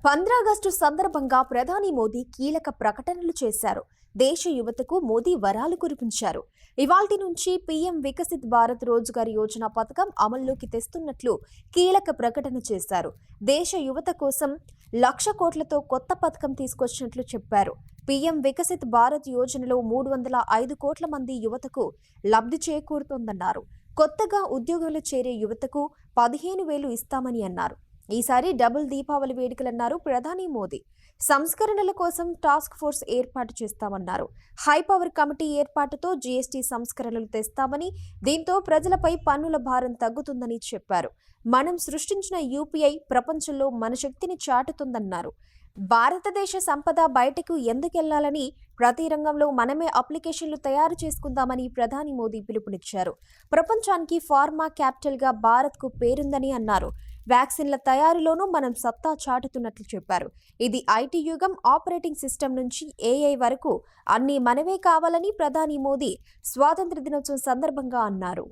15 August సందర్భంగా ప్రధాని మోదీ కీలక ప్రకటనలు చేశారు. దేశ యువతకు మోదీ వరాలు కురిపించారు. ఇవాల్టి నుంచి పీఎం వికసిత్ భారత్ రోజ్గార్ యోజన పథకం అమల్లోకి తెస్తున్నట్లు కీలక ప్రకటన చేశారు. దేశ యువత కోసం 1,00,000 కోట్లతో కొత్త పథకం తీసుకొచ్చినట్లు చెప్పారు. పీఎం వికసిత్ భారత్ యోజనలో 305 కోట్ల మంది యువతకు లబ్ధి చేకూరుతోందన్నారు. కొత్తగా ఉద్యోగాలు చేరే యువతకు 15,000 ఇస్తామని అన్నారు. ఈసారి డబుల్ దీపావళి వేడుకలన్నారు ప్రధాని మోదీ. సంస్కరణల కోసం టాస్క్ ఫోర్స్ ఏర్పాటు చేస్తామన్నారు. హై పవర్ కమిటీ ఏర్పాటుతో జీఎస్టీ సంస్కరణలు తెస్తామని, దీంతో ప్రజలపై పన్నుల భారం తగ్గుతుందని చెప్పారు. మనం సృష్టించిన యూపీఐ ప్రపంచంలో మన శక్తిని చాటుతుందన్నారు. భారతదేశ సంపద బయటకు ఎందుకెళ్లాలని ప్రతి రంగంలో మనమే అప్లికేషన్లు తయారు చేసుకుందామని ప్రధాని మోదీ పిలుపునిచ్చారు. ప్రపంచానికి ఫార్మా క్యాపిటల్గా భారత్కు పేరుందని అన్నారు. వ్యాక్సిన్ల తయారీలోనూ మనం సత్తా చాటుతున్నట్లు చెప్పారు. ఇది ఐటీ యుగం, ఆపరేటింగ్ సిస్టమ్ నుంచి ఏఐ వరకు అన్నీ మనవే కావాలని ప్రధాని మోదీ స్వాతంత్ర్య దినోత్సవం సందర్భంగా అన్నారు.